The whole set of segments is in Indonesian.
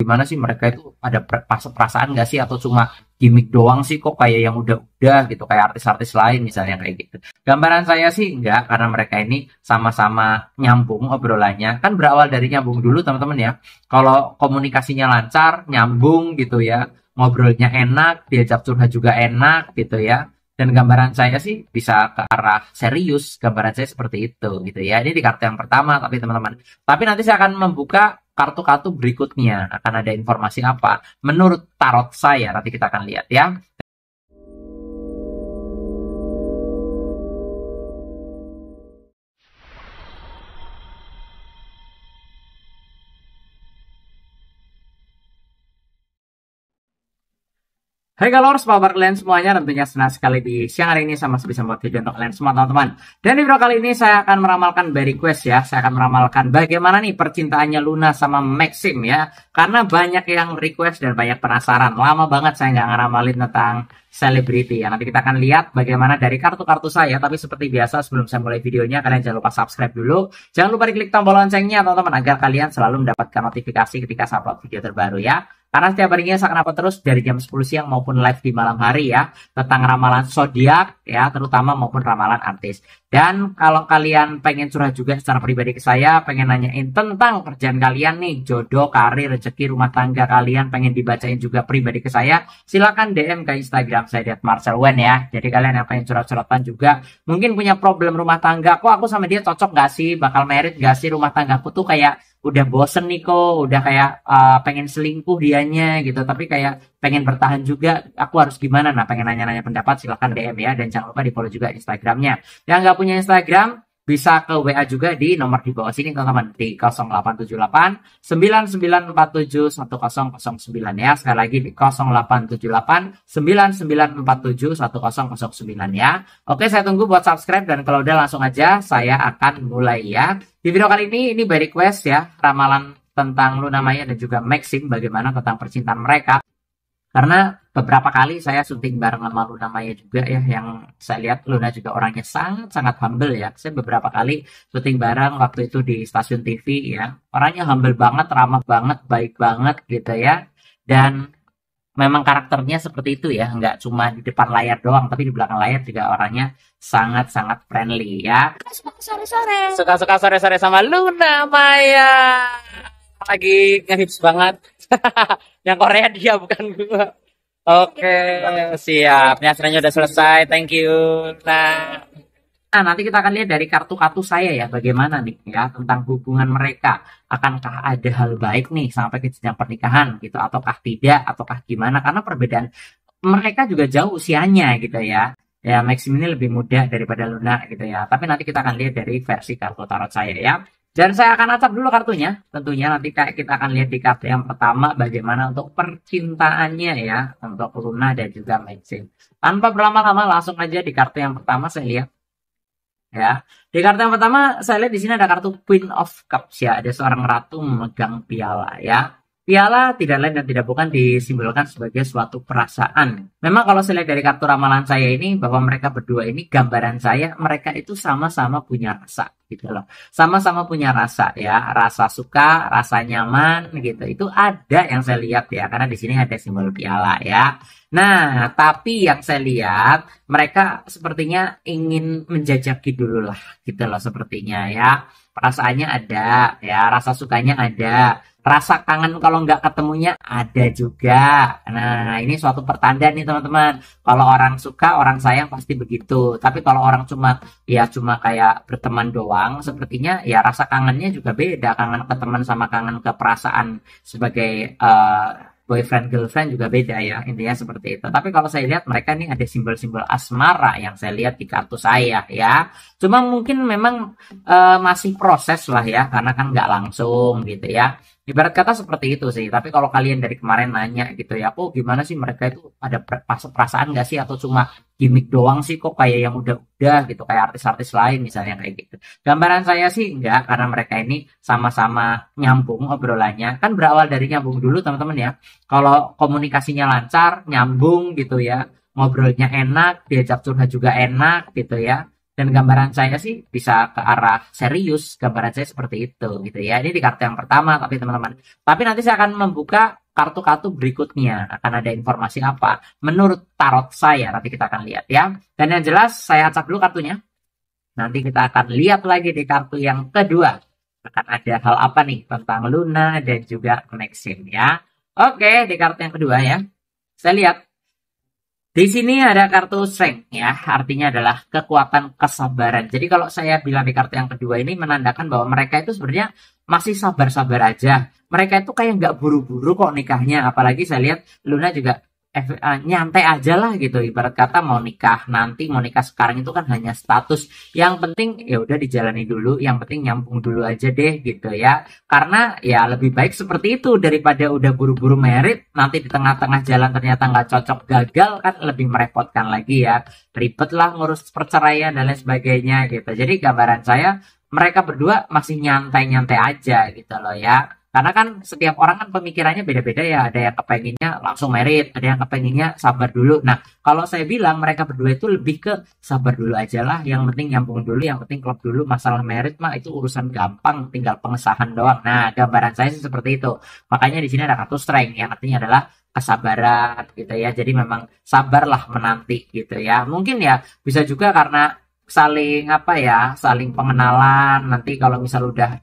gimana sih mereka itu ada perasaan nggak sih atau cuma gimmick doang sih kok kayak yang udah gitu kayak artis-artis lain misalnya kayak gitu. Gambaran saya sih enggak, karena mereka ini sama-sama nyambung obrolannya. Kan berawal dari nyambung dulu teman-teman ya. Kalau komunikasinya lancar, nyambung gitu ya, ngobrolnya enak, diajak curhat juga enak gitu ya. Dan gambaran saya sih bisa ke arah serius, gambaran saya seperti itu gitu ya. Ini di kartu yang pertama tapi teman-teman. Tapi nanti saya akan membuka kartu-kartu berikutnya. Akan ada informasi apa menurut tarot saya, nanti kita akan lihat ya. Hai galors, apa kabar kalian semuanya? Tentunya senang sekali di siang hari ini sama sebisa buat video untuk kalian semua teman-teman. Dan di video kali ini saya akan meramalkan by request ya. Saya akan meramalkan bagaimana nih percintaannya Luna sama Maxim ya. Karena banyak yang request dan banyak penasaran. Lama banget saya nggak ngeramalin tentang selebriti ya. Nanti kita akan lihat bagaimana dari kartu-kartu saya. Tapi seperti biasa sebelum saya mulai videonya, kalian jangan lupa subscribe dulu. Jangan lupa diklik tombol loncengnya teman-teman agar kalian selalu mendapatkan notifikasi ketika saya upload video terbaru ya. Karena setiap harinya saya akan upload terus dari jam 10 siang maupun live di malam hari ya. Tentang ramalan zodiak ya, terutama maupun ramalan artis. Dan kalau kalian pengen curhat juga secara pribadi ke saya, pengen nanyain tentang kerjaan kalian nih, jodoh, karir, rezeki, rumah tangga kalian, pengen dibacain juga pribadi ke saya, silakan DM ke Instagram saya @marcelwen ya. Jadi kalian yang pengen curhat-curhatan juga, mungkin punya problem rumah tangga, kok aku sama dia cocok gak sih, bakal merit gak sih, rumah tanggaku tuh kayak udah bosen nih kok, udah kayak pengen selingkuh dianya gitu, tapi kayak pengen bertahan juga, aku harus gimana? Nah, pengen nanya-nanya pendapat silahkan DM ya, dan jangan lupa di follow juga Instagramnya. Yang nggak punya Instagram bisa ke WA juga di nomor di bawah sini teman-teman, di 0878 9947 1009 ya. Sekali lagi di 0878 9947 1009 ya. Oke, saya tunggu buat subscribe, dan kalau udah langsung aja saya akan mulai ya. Di video kali ini by request ya, ramalan tentang Luna Maya dan juga Maxim, bagaimana tentang percintaan mereka. Karena beberapa kali saya syuting bareng sama Luna Maya juga ya, yang saya lihat Luna juga orangnya sangat-sangat humble ya. Saya beberapa kali syuting bareng waktu itu di stasiun TV ya. Orangnya humble banget, ramah banget, baik banget gitu ya. Dan memang karakternya seperti itu ya, nggak cuma di depan layar doang, tapi di belakang layar juga orangnya sangat-sangat friendly ya. Suka-suka sore-sore sama Luna Maya. Lagi ngehits banget. Yang Korea dia bukan gua. Oke, siap. Penyasarannya udah selesai. Thank you. Nah, nanti kita akan lihat dari kartu-kartu saya ya, bagaimana nih ya tentang hubungan mereka. Akankah ada hal baik nih sampai ke jenjang pernikahan gitu, ataukah tidak, ataukah gimana? Karena perbedaan mereka juga jauh usianya gitu ya. Ya, Maxim ini lebih muda daripada Luna gitu ya. Tapi nanti kita akan lihat dari versi kartu tarot saya ya. Dan saya akan acak dulu kartunya. Tentunya nanti kita akan lihat di kartu yang pertama bagaimana untuk percintaannya ya, untuk Luna dan juga Maxim. Tanpa berlama-lama langsung aja di kartu yang pertama saya lihat. Ya, di kartu yang pertama saya lihat di sini ada kartu Queen of Cups ya, ada seorang ratu memegang piala ya. Piala tidak lain dan tidak bukan disimbolkan sebagai suatu perasaan. Memang kalau saya lihat dari kartu ramalan saya ini, bahwa mereka berdua ini, gambaran saya mereka itu sama-sama punya rasa gitu loh. Sama-sama punya rasa ya, rasa suka, rasa nyaman gitu. Itu ada yang saya lihat ya, karena di sini ada simbol piala ya. Nah, tapi yang saya lihat mereka sepertinya ingin menjajaki dulu lah gitu loh sepertinya ya. Perasaannya ada ya, rasa sukanya ada. Rasa kangen kalau nggak ketemunya ada juga. Nah, ini suatu pertanda nih teman-teman. Kalau orang suka, orang sayang pasti begitu. Tapi kalau orang cuma kayak berteman doang, sepertinya ya rasa kangennya juga beda. Kangen ke teman sama kangen ke perasaan sebagai boyfriend girlfriend juga beda ya, intinya seperti itu. Tapi kalau saya lihat mereka nih ada simbol-simbol asmara yang saya lihat di kartu saya ya. Cuma mungkin memang masih proses lah ya, karena kan nggak langsung gitu ya. Ibarat kata seperti itu sih. Tapi kalau kalian dari kemarin nanya gitu ya, kok gimana sih mereka itu ada perasaan nggak sih, atau cuma gimmick doang sih kok kayak yang udah gitu, kayak artis-artis lain misalnya kayak gitu. Gambaran saya sih enggak, karena mereka ini sama-sama nyambung obrolannya. Kan berawal dari nyambung dulu teman-teman ya. Kalau komunikasinya lancar, nyambung gitu ya, ngobrolnya enak, diajak curhat juga enak gitu ya. Dan gambaran saya sih bisa ke arah serius, gambaran saya seperti itu gitu ya. Ini di kartu yang pertama tapi teman-teman. Tapi nanti saya akan membuka kartu-kartu berikutnya. Akan ada informasi apa menurut tarot saya, nanti kita akan lihat ya. Dan yang jelas saya acak dulu kartunya. Nanti kita akan lihat lagi di kartu yang kedua. Akan ada hal apa nih tentang Luna dan juga Maxim ya. Oke, di kartu yang kedua ya. Saya lihat di sini ada kartu strength ya, artinya adalah kekuatan kesabaran. Jadi kalau saya bilang di kartu yang kedua ini menandakan bahwa mereka itu sebenarnya masih sabar-sabar aja. Mereka itu kayak nggak buru-buru kok nikahnya. Apalagi saya lihat Luna juga nyantai aja lah gitu. Ibarat kata mau nikah nanti, mau nikah sekarang itu kan hanya status. Yang penting ya udah dijalani dulu, yang penting nyambung dulu aja deh gitu ya. Karena ya lebih baik seperti itu daripada udah buru-buru merit, nanti di tengah-tengah jalan ternyata nggak cocok, gagal, kan lebih merepotkan lagi ya. Ribet lah ngurus perceraian dan lain sebagainya gitu. Jadi gambaran saya mereka berdua masih nyantai-nyantai aja gitu loh ya. Karena kan setiap orang kan pemikirannya beda-beda ya. Ada yang kepenginnya langsung merit, ada yang kepenginnya sabar dulu. Nah, kalau saya bilang mereka berdua itu lebih ke sabar dulu aja lah. Yang penting nyambung dulu, yang penting klop dulu. Masalah merit mah itu urusan gampang, tinggal pengesahan doang. Nah, gambaran saya sih seperti itu. Makanya di sini ada kartu strength yang artinya adalah kesabaran gitu ya. Jadi memang sabarlah menanti gitu ya. Mungkin ya bisa juga karena saling apa ya, saling pengenalan. Nanti kalau misal udah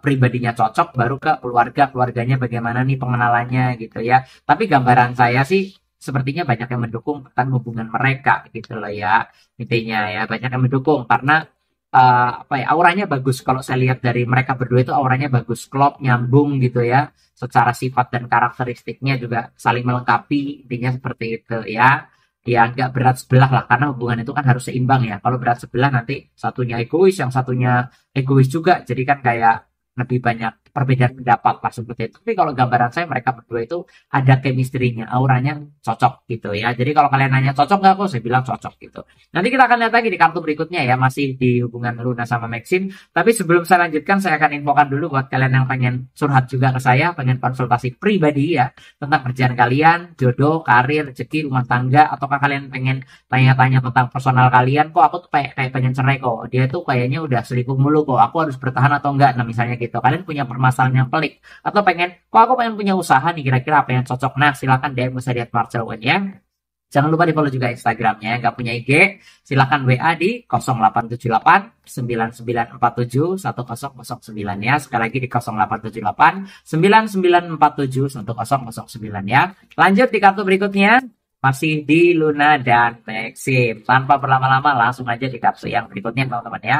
pribadinya cocok baru ke keluarganya bagaimana nih pengenalannya gitu ya. Tapi gambaran saya sih sepertinya banyak yang mendukung tentang hubungan mereka gitu loh ya, intinya ya banyak yang mendukung karena apa ya, auranya bagus. Kalau saya lihat dari mereka berdua itu auranya bagus, klop, nyambung gitu ya, secara sifat dan karakteristiknya juga saling melengkapi, intinya seperti itu ya. Ya nggak berat sebelah lah, karena hubungan itu kan harus seimbang ya. Kalau berat sebelah nanti satunya egois, yang satunya egois juga, jadi kan kayak lebih banyak perbedaan pendapat lah seperti itu. Tapi kalau gambaran saya mereka berdua itu ada chemistry-nya, auranya cocok gitu ya. Jadi kalau kalian nanya cocok nggak, kok saya bilang cocok gitu. Nanti kita akan lihat lagi di kartu berikutnya ya, masih di hubungan Luna sama Maxim. Tapi sebelum saya lanjutkan, saya akan infokan dulu buat kalian yang pengen curhat juga ke saya, pengen konsultasi pribadi ya, tentang kerjaan kalian, jodoh, karir, rezeki, rumah tangga, ataukah kalian pengen tanya-tanya tentang personal kalian, kok aku tuh kayak pengen cerai kok, dia tuh kayaknya udah selingkuh mulu kok, aku harus bertahan atau enggak, nah misalnya gitu. Kalian punya permasalahan yang pelik, atau kok aku pengen punya usaha nih, kira-kira apa yang cocok, nah silakan DM bisa lihat Marcel Wen ya. Jangan lupa di follow juga Instagramnya. Nggak punya IG, silahkan WA di 0878 9947 1009 ya. Sekali lagi di 0878 9947 1009 ya. Lanjut di kartu berikutnya. Masih di Luna dan Maxim. Tanpa berlama-lama langsung aja di kartu yang berikutnya teman-teman ya.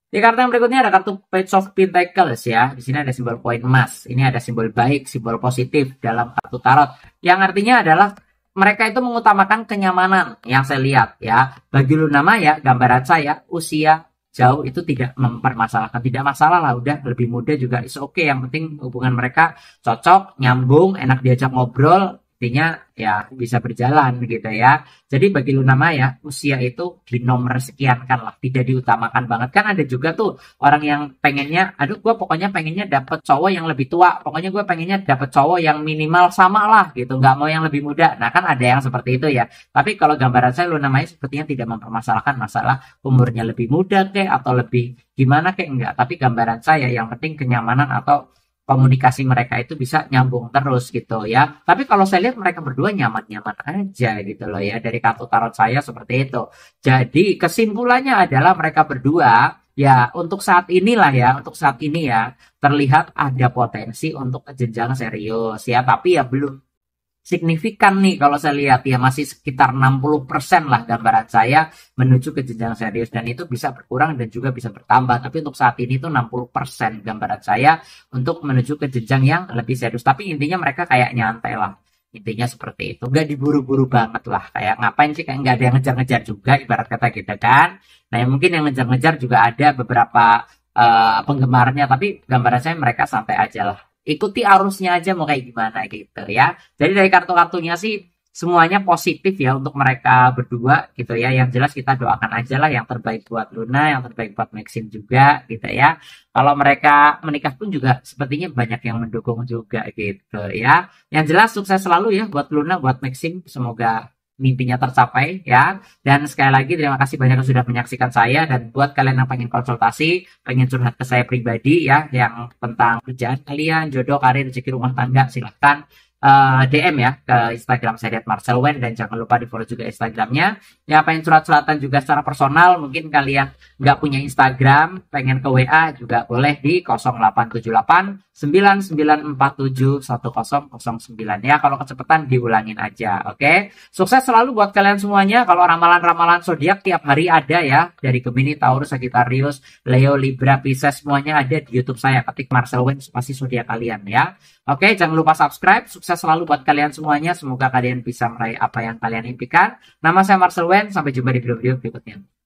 Di kartu yang berikutnya ada kartu Page of Pentacles ya. Di sini ada simbol koin emas. Ini ada simbol baik, simbol positif dalam kartu tarot. Yang artinya adalah mereka itu mengutamakan kenyamanan yang saya lihat ya. Bagi Luna Maya, gambaran saya, usia jauh itu tidak mempermasalahkan, tidak masalah lah, udah lebih muda juga is oke. Yang penting hubungan mereka cocok, nyambung, enak diajak ngobrol, intinya ya bisa berjalan gitu ya. Jadi bagi Luna Maya, usia itu di nomor sekian kan lah, tidak diutamakan banget. Kan ada juga tuh orang yang pengennya, aduh gue pokoknya pengennya dapet cowok yang lebih tua, pokoknya gue pengennya dapet cowok yang minimal sama lah gitu, nggak mau yang lebih muda. Nah kan ada yang seperti itu ya. Tapi kalau gambaran saya Luna Maya sepertinya tidak mempermasalahkan masalah umurnya lebih muda kek atau lebih gimana kek, enggak. Tapi gambaran saya yang penting kenyamanan atau komunikasi mereka itu bisa nyambung terus gitu ya. Tapi kalau saya lihat mereka berdua nyaman-nyaman aja gitu loh ya, dari kartu tarot saya seperti itu. Jadi kesimpulannya adalah mereka berdua ya untuk saat inilah ya, untuk saat ini ya terlihat ada potensi untuk jenjang serius ya, tapi ya belum signifikan nih kalau saya lihat ya, masih sekitar 60% lah gambaran saya menuju ke jenjang serius, dan itu bisa berkurang dan juga bisa bertambah, tapi untuk saat ini tuh 60% gambaran saya untuk menuju ke jenjang yang lebih serius. Tapi intinya mereka kayak nyantai lah, intinya seperti itu, nggak diburu-buru banget lah, kayak ngapain sih, kayak nggak ada yang ngejar-ngejar juga ibarat kata gitu kan. Nah yang mungkin yang ngejar-ngejar juga ada beberapa penggemarnya, tapi gambaran saya mereka santai aja lah, ikuti arusnya aja mau kayak gimana gitu ya. Jadi dari kartu-kartunya sih semuanya positif ya untuk mereka berdua gitu ya. Yang jelas kita doakan aja lah yang terbaik buat Luna, yang terbaik buat Maxim juga gitu ya. Kalau mereka menikah pun juga sepertinya banyak yang mendukung juga gitu ya. Yang jelas sukses selalu ya buat Luna, buat Maxim, semoga mimpinya tercapai ya. Dan sekali lagi terima kasih banyak yang sudah menyaksikan saya, dan buat kalian yang pengen konsultasi, pengen curhat ke saya pribadi ya, yang tentang kerjaan kalian, jodoh, karir, rezeki, rumah tangga, silahkan DM ya ke Instagram saya @marcelwen, dan jangan lupa di follow juga Instagramnya. Ya pengen curhat-curhatan juga secara personal, mungkin kalian nggak punya Instagram, pengen ke WA juga boleh di 0878 9947 1009 ya. Kalau kecepatan diulangin aja. Oke, sukses selalu buat kalian semuanya. Kalau ramalan-ramalan zodiak tiap hari ada ya, dari Gemini, Taurus, Sagittarius, Leo, Libra, Pisces, semuanya ada di YouTube saya. Ketik Marcel Wen pasti zodiak kalian ya. Oke, jangan lupa subscribe. Sukses selalu buat kalian semuanya. Semoga kalian bisa meraih apa yang kalian impikan. Nama saya Marcel Wen. Sampai jumpa di video-video berikutnya.